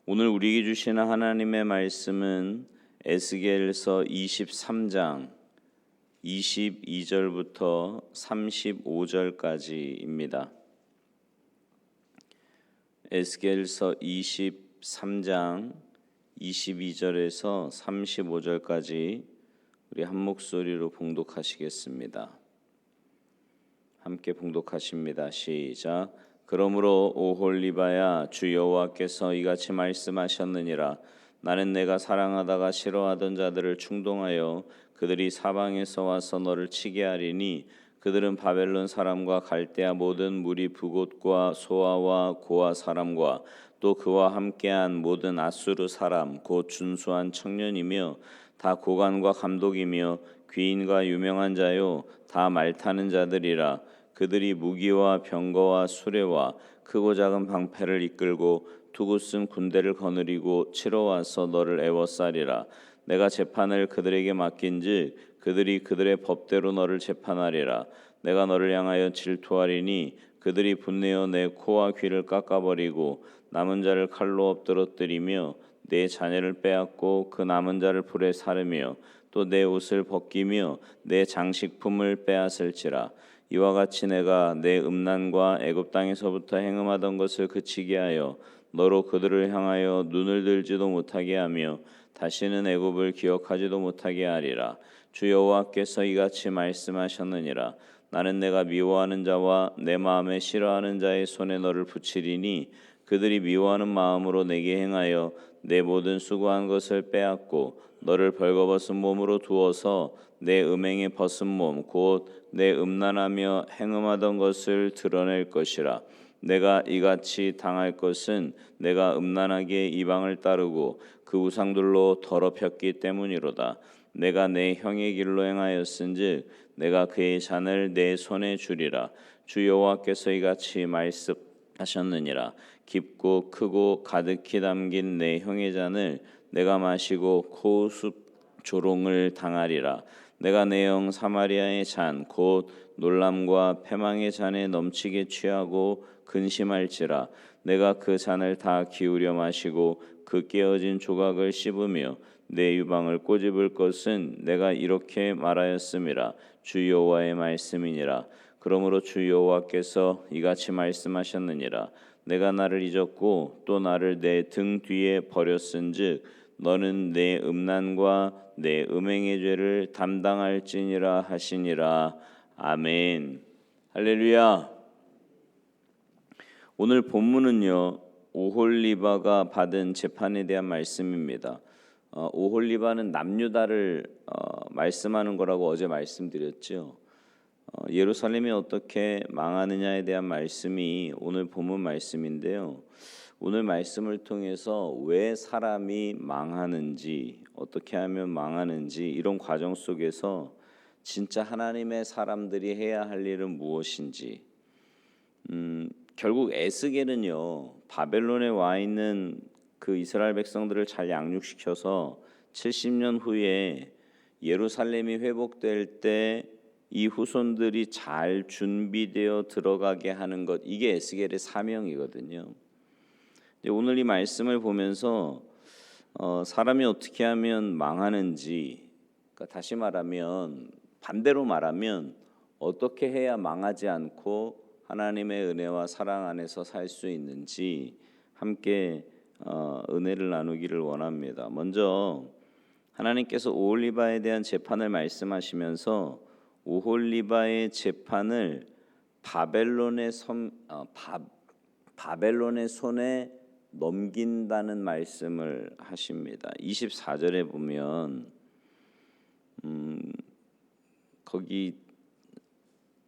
오늘 우리에게 주시는 하나님의 말씀은 에스겔서 23장 22절부터 35절까지입니다. 에스겔서 23장 22절에서 35절까지 우리 한 목소리로 봉독하시겠습니다. 함께 봉독하십니다. 시작. 그러므로 오홀리바야, 주 여호와께서 이같이 말씀하셨느니라. 나는 내가 사랑하다가 싫어하던 자들을 충동하여 그들이 사방에서 와서 너를 치게 하리니 그들은 바벨론 사람과 갈대아 모든 무리 부곳과 소아와 고아 사람과 또 그와 함께한 모든 아수르 사람 곧 준수한 청년이며 다 고관과 감독이며 귀인과 유명한 자요 다 말타는 자들이라. 그들이 무기와 병거와 수레와 크고 작은 방패를 이끌고 두고 쓴 군대를 거느리고 치러 와서 너를 애워싸리라. 내가 재판을 그들에게 맡긴즉 그들이 그들의 법대로 너를 재판하리라. 내가 너를 향하여 질투하리니 그들이 분내어 내 코와 귀를 깎아버리고 남은 자를 칼로 엎드러뜨리며 내 자녀를 빼앗고 그 남은 자를 불에 사르며 또 내 옷을 벗기며 내 장식품을 빼앗을지라. 이와 같이 내가 내 음란과 애굽 땅에서부터 행음하던 것을 그치게 하여 너로 그들을 향하여 눈을 들지도 못하게 하며 다시는 애굽을 기억하지도 못하게 하리라. 주 여호와께서 이같이 말씀하셨느니라. 나는 내가 미워하는 자와 내 마음에 싫어하는 자의 손에 너를 붙이리니 그들이 미워하는 마음으로 내게 행하여 내 모든 수고한 것을 빼앗고 너를 벌거벗은 몸으로 두어서 내 음행에 벗은 몸 곧 내 음란하며 행음하던 것을 드러낼 것이라. 내가 이같이 당할 것은 내가 음란하게 이방을 따르고 그 우상들로 더럽혔기 때문이로다. 내가 내 형의 길로 행하였은즉 내가 그의 잔을 내 손에 주리라. 주 여호와께서 이같이 말씀하셨느니라. 깊고 크고 가득히 담긴 내 형의 잔을 내가 마시고 코웃 조롱을 당하리라. 내가 내 영 사마리아의 잔 곧 놀람과 패망의 잔에 넘치게 취하고 근심할지라. 내가 그 잔을 다 기울여 마시고 그 깨어진 조각을 씹으며 내 유방을 꼬집을 것은 내가 이렇게 말하였음이라. 주 여호와의 말씀이니라. 그러므로 주 여호와께서 이같이 말씀하셨느니라. 내가 나를 잊었고 또 나를 내 등 뒤에 버렸은즉 너는 내 음란과 내 음행의 죄를 담당할지니라 하시니라. 아멘. 할렐루야. 오늘 본문은요, 오홀리바가 받은 재판에 대한 말씀입니다. 오홀리바는 남유다를 말씀하는 거라고 어제 말씀드렸죠. 예루살렘이 어떻게 망하느냐에 대한 말씀이 오늘 본문 말씀인데요. 오늘 말씀을 통해서 왜 사람이 망하는지, 어떻게 하면 망하는지 이런 과정 속에서 진짜 하나님의 사람들이 해야 할 일은 무엇인지, 결국 에스겔은요 바벨론에 와 있는 그 이스라엘 백성들을 잘 양육시켜서 70년 후에 예루살렘이 회복될 때 이 후손들이 잘 준비되어 들어가게 하는 것, 이게 에스겔의 사명이거든요. 오늘 이 말씀을 보면서 사람이 어떻게 하면 망하는지, 그러니까 다시 말하면 반대로 말하면 어떻게 해야 망하지 않고 하나님의 은혜와 사랑 안에서 살 수 있는지 함께 은혜를 나누기를 원합니다. 먼저 하나님께서 오홀리바에 대한 재판을 말씀하시면서 오홀리바의 재판을 바벨론의 손에 넘긴다는 말씀을 하십니다. 24절에 보면 거기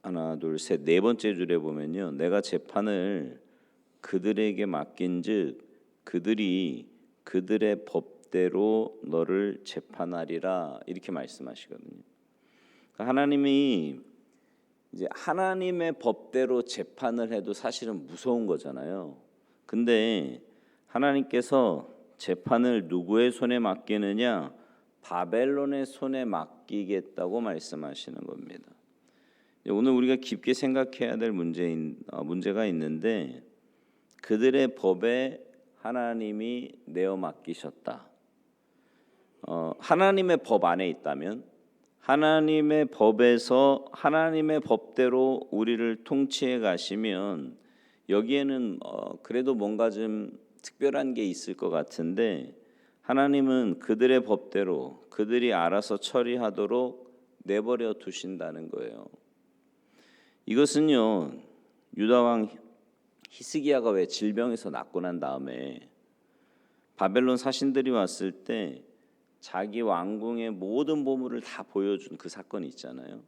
하나 둘 셋 네 번째 줄에 보면요, 내가 재판을 그들에게 맡긴즉 그들이 그들의 법대로 너를 재판하리라, 이렇게 말씀하시거든요. 하나님이 이제 하나님의 법대로 재판을 해도 사실은 무서운 거잖아요. 근데 하나님께서 재판을 누구의 손에 맡기느냐? 바벨론의 손에 맡기겠다고 말씀하시는 겁니다. 오늘 우리가 깊게 생각해야 될 문제가 있는데, 그들의 법에 하나님이 내어 맡기셨다. 하나님의 법 안에 있다면, 하나님의 법에서 하나님의 법대로 우리를 통치해 가시면 여기에는 그래도 뭔가 좀 특별한 게 있을 것 같은데, 하나님은 그들의 법대로 그들이 알아서 처리하도록 내버려 두신다는 거예요. 이것은요, 유다 왕 히스기야가 왜 질병에서 낫고 난 다음에 바벨론 사신들이 왔을 때 자기 왕궁의 모든 보물을 다 보여준 그 사건이 있잖아요.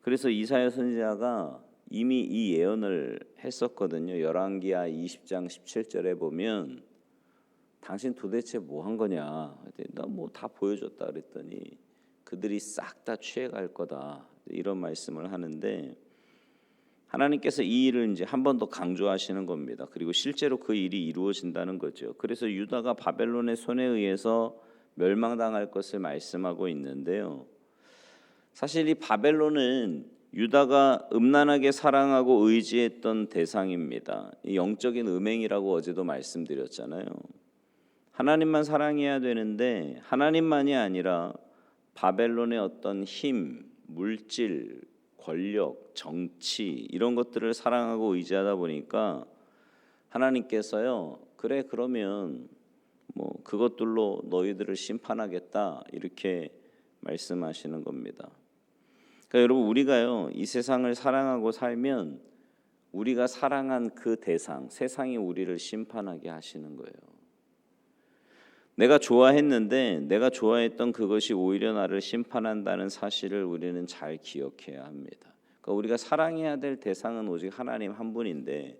그래서 이사야 선지자가 이미 이 예언을 했었거든요. 열왕기하 20장 17절에 보면 당신 도대체 뭐 한 거냐? 나 뭐 다 보여줬다 그랬더니 그들이 싹 다 취해갈 거다, 이런 말씀을 하는데, 하나님께서 이 일을 이제 한 번 더 강조하시는 겁니다. 그리고 실제로 그 일이 이루어진다는 거죠. 그래서 유다가 바벨론의 손에 의해서 멸망당할 것을 말씀하고 있는데요. 사실 이 바벨론은 유다가 음란하게 사랑하고 의지했던 대상입니다. 이 영적인 음행이라고 어제도 말씀드렸잖아요. 하나님만 사랑해야 되는데 하나님만이 아니라 바벨론의 어떤 힘, 물질, 권력, 정치, 이런 것들을 사랑하고 의지하다 보니까 하나님께서요, 그래 그러면 뭐 그것들로 너희들을 심판하겠다, 이렇게 말씀하시는 겁니다. 그러니까 여러분, 우리가요 이 세상을 사랑하고 살면 우리가 사랑한 그 대상, 세상이 우리를 심판하게 하시는 거예요. 내가 좋아했는데 내가 좋아했던 그것이 오히려 나를 심판한다는 사실을 우리는 잘 기억해야 합니다. 그러니까 우리가 사랑해야 될 대상은 오직 하나님 한 분인데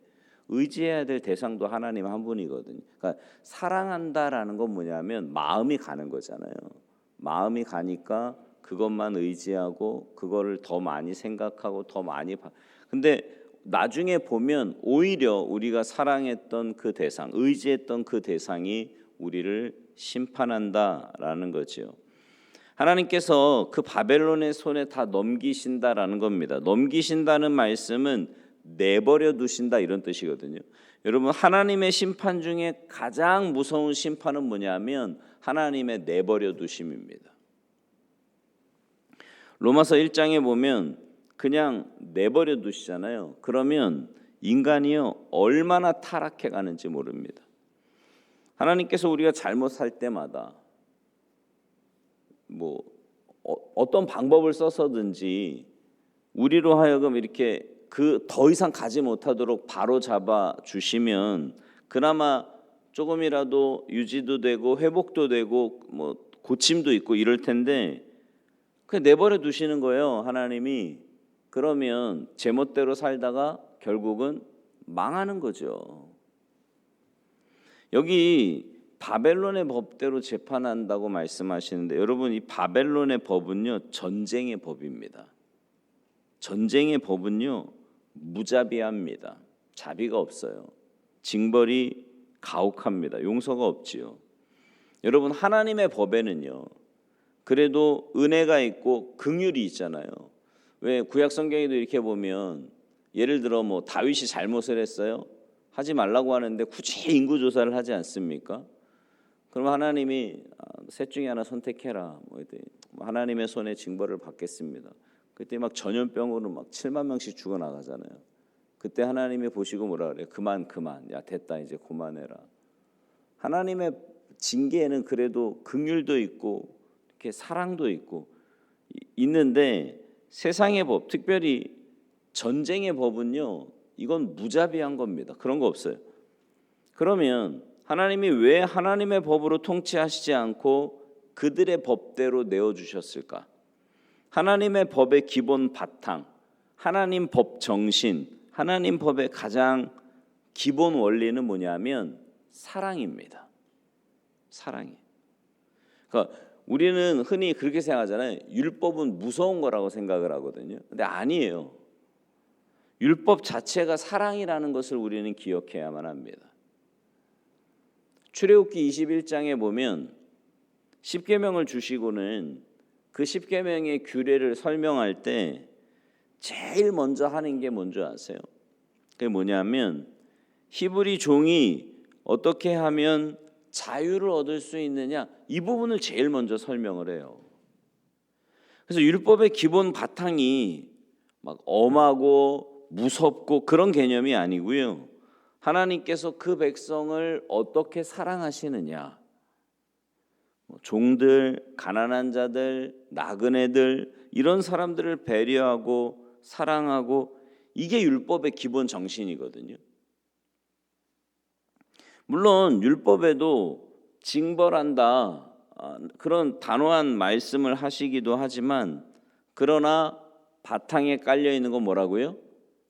의지해야 될 대상도 하나님 한 분이거든요. 그러니까 사랑한다라는 건 뭐냐면 마음이 가는 거잖아요. 마음이 가니까 그것만 의지하고 그거를 더 많이 생각하고 더 많이 근데 나중에 보면 오히려 우리가 사랑했던 그 대상, 의지했던 그 대상이 우리를 심판한다라는 거죠. 하나님께서 그 바벨론의 손에 다 넘기신다라는 겁니다. 넘기신다는 말씀은 내버려 두신다, 이런 뜻이거든요. 여러분, 하나님의 심판 중에 가장 무서운 심판은 뭐냐면 하나님의 내버려 두심입니다. 로마서 1장에 보면 그냥 내버려 두시잖아요. 그러면 인간이요 얼마나 타락해 가는지 모릅니다. 하나님께서 우리가 잘못 살 때마다 뭐 어떤 방법을 써서든지 우리로 하여금 이렇게 그 더 이상 가지 못하도록 바로 잡아 주시면 그나마 조금이라도 유지도 되고 회복도 되고 뭐 고침도 있고 이럴 텐데 그냥 내버려 두시는 거예요, 하나님이. 그러면 제멋대로 살다가 결국은 망하는 거죠. 여기 바벨론의 법대로 재판한다고 말씀하시는데, 여러분, 이 바벨론의 법은요 전쟁의 법입니다. 전쟁의 법은요 무자비합니다. 자비가 없어요. 징벌이 가혹합니다. 용서가 없지요. 여러분, 하나님의 법에는요 그래도 은혜가 있고 긍휼이 있잖아요. 왜 구약 성경에도 이렇게 보면 예를 들어 뭐 다윗이 잘못을 했어요. 하지 말라고 하는데 굳이 인구 조사를 하지 않습니까? 그럼 하나님이 셋 중에 하나 선택해라. 뭐 하나님의 손에 징벌을 받겠습니다. 그때 막 전염병으로 막 7만 명씩 죽어 나가잖아요. 그때 하나님이 보시고 뭐라 그래요? 그만. 야 됐다, 이제 그만해라. 하나님의 징계에는 그래도 긍휼도 있고 이렇게 사랑도 있고 있는데, 세상의 법, 특별히 전쟁의 법은요 이건 무자비한 겁니다. 그런 거 없어요. 그러면 하나님이 왜 하나님의 법으로 통치하시지 않고 그들의 법대로 내어주셨을까? 하나님의 법의 기본 바탕, 하나님 법 정신, 하나님 법의 가장 기본 원리는 뭐냐면 사랑입니다. 사랑이. 그러니까 우리는 흔히 그렇게 생각하잖아요. 율법은 무서운 거라고 생각을 하거든요. 근데 아니에요. 율법 자체가 사랑이라는 것을 우리는 기억해야만 합니다. 출애굽기 21장에 보면 10계명을 주시고는 그 10계명의 규례를 설명할 때 제일 먼저 하는 게 뭔지 아세요? 그게 뭐냐면 히브리 종이 어떻게 하면 자유를 얻을 수 있느냐, 이 부분을 제일 먼저 설명을 해요. 그래서 율법의 기본 바탕이 막 엄하고 무섭고 그런 개념이 아니고요. 하나님께서 그 백성을 어떻게 사랑하시느냐, 종들, 가난한 자들, 나그네들, 이런 사람들을 배려하고 사랑하고, 이게 율법의 기본 정신이거든요. 물론 율법에도 징벌한다, 그런 단호한 말씀을 하시기도 하지만, 그러나 바탕에 깔려 있는 건 뭐라고요?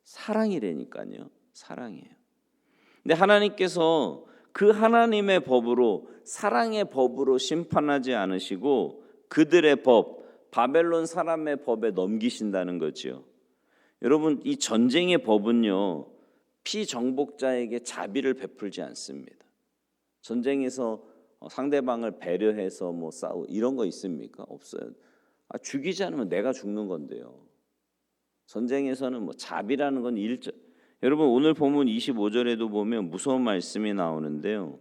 사랑이라니까요. 사랑이에요. 근데 하나님께서 그 하나님의 법으로, 사랑의 법으로 심판하지 않으시고 그들의 법, 바벨론 사람의 법에 넘기신다는 거죠. 여러분, 이 전쟁의 법은요, 피정복자에게 자비를 베풀지 않습니다. 전쟁에서 상대방을 배려해서 뭐 싸우고 이런 거 있습니까? 없어요. 죽이지 않으면 내가 죽는 건데요. 전쟁에서는 뭐 자비라는 건 여러분, 오늘 본문 25절에도 보면 무서운 말씀이 나오는데요.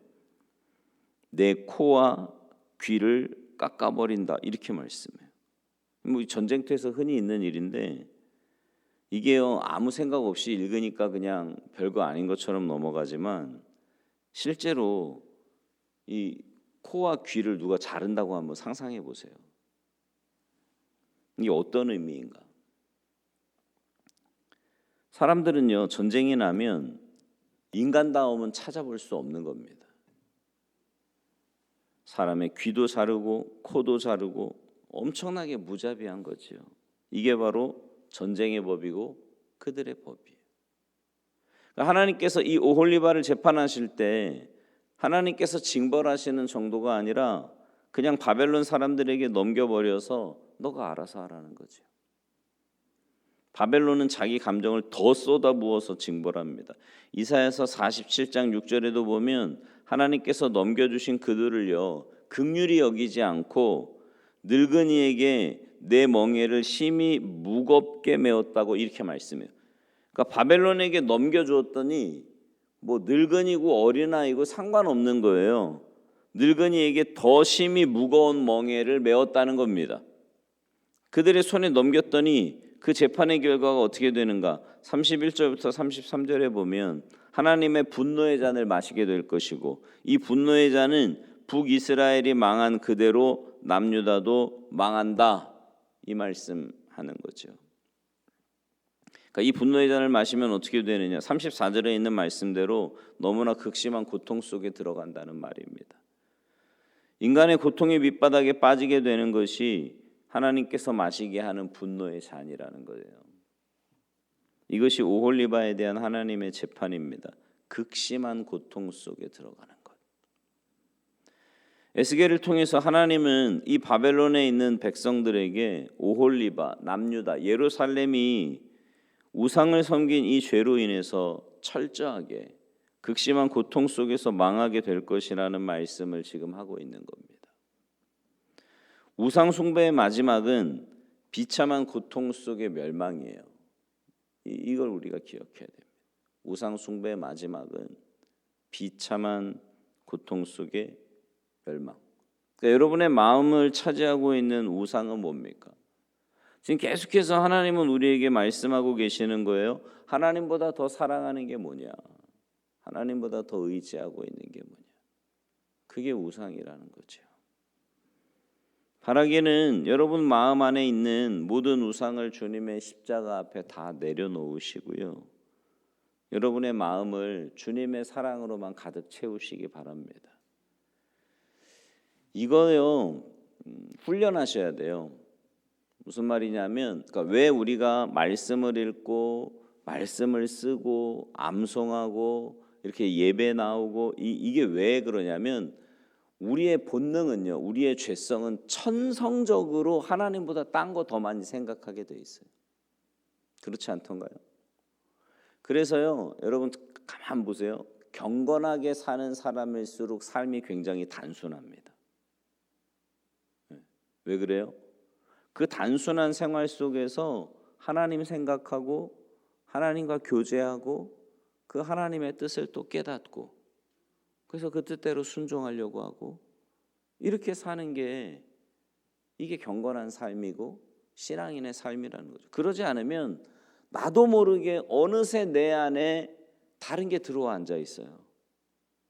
내 코와 귀를 깎아버린다, 이렇게 말씀해요. 뭐 전쟁터에서 흔히 있는 일인데, 이게요, 아무 생각 없이 읽으니까 그냥 별거 아닌 것처럼 넘어가지만, 실제로 이 코와 귀를 누가 자른다고 한번 상상해 보세요. 이게 어떤 의미인가? 사람들은요, 전쟁이 나면 인간다움은 찾아볼 수 없는 겁니다. 사람의 귀도 자르고 코도 자르고 엄청나게 무자비한 거죠. 이게 바로 전쟁의 법이고 그들의 법이에요. 그러니까 하나님께서 이 오홀리바를 재판하실 때 하나님께서 징벌하시는 정도가 아니라 그냥 바벨론 사람들에게 넘겨버려서 너가 알아서 하라는 거죠. 바벨론은 자기 감정을 더 쏟아부어서 징벌합니다. 이사야서 47장 6절에도 보면 하나님께서 넘겨주신 그들을요, 긍휼히 여기지 않고 늙은이에게 내 멍에를 심히 무겁게 메었다고 이렇게 말씀해요. 그러니까 바벨론에게 넘겨주었더니 뭐 늙은이고 어린아이고 상관없는 거예요. 늙은이에게 더 심히 무거운 멍에를 메었다는 겁니다. 그들의 손에 넘겼더니 그 재판의 결과가 어떻게 되는가? 31절부터 33절에 보면 하나님의 분노의 잔을 마시게 될 것이고, 이 분노의 잔은 북이스라엘이 망한 그대로 남유다도 망한다, 이 말씀하는 거죠. 그러니까 이 분노의 잔을 마시면 어떻게 되느냐? 34절에 있는 말씀대로 너무나 극심한 고통 속에 들어간다는 말입니다. 인간의 고통의 밑바닥에 빠지게 되는 것이 하나님께서 마시게 하는 분노의 잔이라는 거예요. 이것이 오홀리바에 대한 하나님의 재판입니다. 극심한 고통 속에 들어가는 것. 에스겔을 통해서 하나님은 이 바벨론에 있는 백성들에게 오홀리바, 남유다, 예루살렘이 우상을 섬긴 이 죄로 인해서 철저하게 극심한 고통 속에서 망하게 될 것이라는 말씀을 지금 하고 있는 겁니다. 우상 숭배의 마지막은 비참한 고통 속의 멸망이에요. 이걸 우리가 기억해야 됩니다. 우상 숭배의 마지막은 비참한 고통 속의 멸망. 그러니까 여러분의 마음을 차지하고 있는 우상은 뭡니까? 지금 계속해서 하나님은 우리에게 말씀하고 계시는 거예요. 하나님보다 더 사랑하는 게 뭐냐? 하나님보다 더 의지하고 있는 게 뭐냐? 그게 우상이라는 거죠. 바라기는 여러분 마음 안에 있는 모든 우상을 주님의 십자가 앞에 다 내려놓으시고요, 여러분의 마음을 주님의 사랑으로만 가득 채우시기 바랍니다. 이거요, 훈련하셔야 돼요. 무슨 말이냐면, 그러니까 왜 우리가 말씀을 읽고 말씀을 쓰고 암송하고 이렇게 예배 나오고 이게 왜 그러냐면, 우리의 본능은요, 우리의 죄성은 천성적으로 하나님보다 딴 거 더 많이 생각하게 돼 있어요. 그렇지 않던가요? 그래서요, 여러분 가만 보세요. 경건하게 사는 사람일수록 삶이 굉장히 단순합니다. 왜 그래요? 그 단순한 생활 속에서 하나님 생각하고 하나님과 교제하고 그 하나님의 뜻을 또 깨닫고, 그래서 그 뜻대로 순종하려고 하고 이렇게 사는 게 이게 경건한 삶이고 신앙인의 삶이라는 거죠. 그러지 않으면 나도 모르게 어느새 내 안에 다른 게 들어와 앉아 있어요.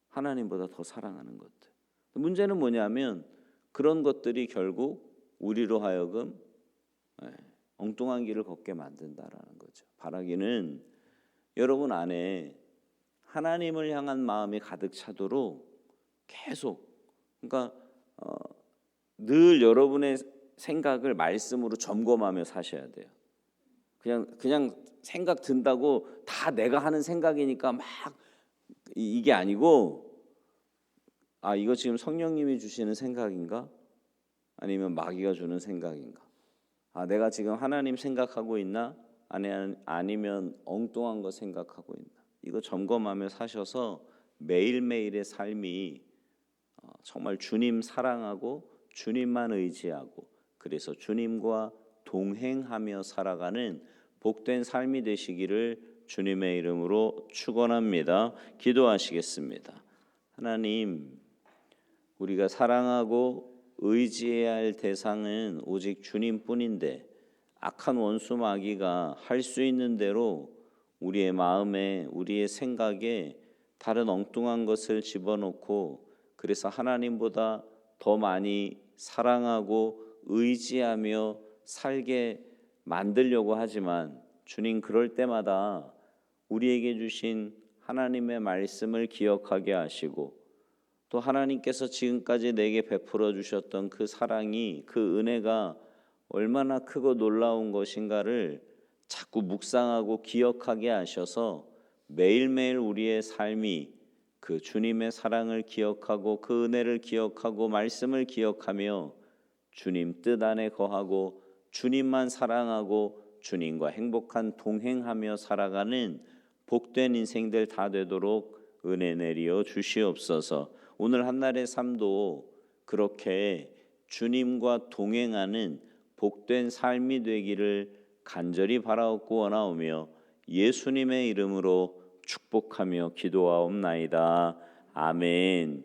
하나님보다 더 사랑하는 것들. 문제는 뭐냐면 그런 것들이 결국 우리로 하여금 엉뚱한 길을 걷게 만든다라는 거죠. 바라기는 여러분 안에 하나님을 향한 마음이 가득 차도록 계속, 그러니까 늘 여러분의 생각을 말씀으로 점검하며 사셔야 돼요. 그냥 생각 든다고 다 내가 하는 생각이니까 막 이게 아니고, 아, 이거 지금 성령님이 주시는 생각인가? 아니면 마귀가 주는 생각인가? 아, 내가 지금 하나님 생각하고 있나? 아니면 엉뚱한 거 생각하고 있나? 이거 점검하며 사셔서 매일매일의 삶이 정말 주님 사랑하고 주님만 의지하고 그래서 주님과 동행하며 살아가는 복된 삶이 되시기를 주님의 이름으로 축원합니다. 기도하시겠습니다. 하나님, 우리가 사랑하고 의지해야 할 대상은 오직 주님뿐인데 악한 원수 마귀가 할 수 있는 대로 우리의 마음에, 우리의 생각에 다른 엉뚱한 것을 집어넣고 그래서 하나님보다 더 많이 사랑하고 의지하며 살게 만들려고 하지만 주님, 그럴 때마다 우리에게 주신 하나님의 말씀을 기억하게 하시고 또 하나님께서 지금까지 내게 베풀어 주셨던 그 사랑이, 그 은혜가 얼마나 크고 놀라운 것인가를 자꾸 묵상하고 기억하게 하셔서 매일매일 우리의 삶이 그 주님의 사랑을 기억하고 그 은혜를 기억하고 말씀을 기억하며 주님 뜻 안에 거하고 주님만 사랑하고 주님과 행복한 동행하며 살아가는 복된 인생들 다 되도록 은혜 내리어 주시옵소서. 오늘 한날의 삶도 그렇게 주님과 동행하는 복된 삶이 되기를 간절히 바라옵고 원하오며 예수님의 이름으로 축복하며 기도하옵나이다. 아멘.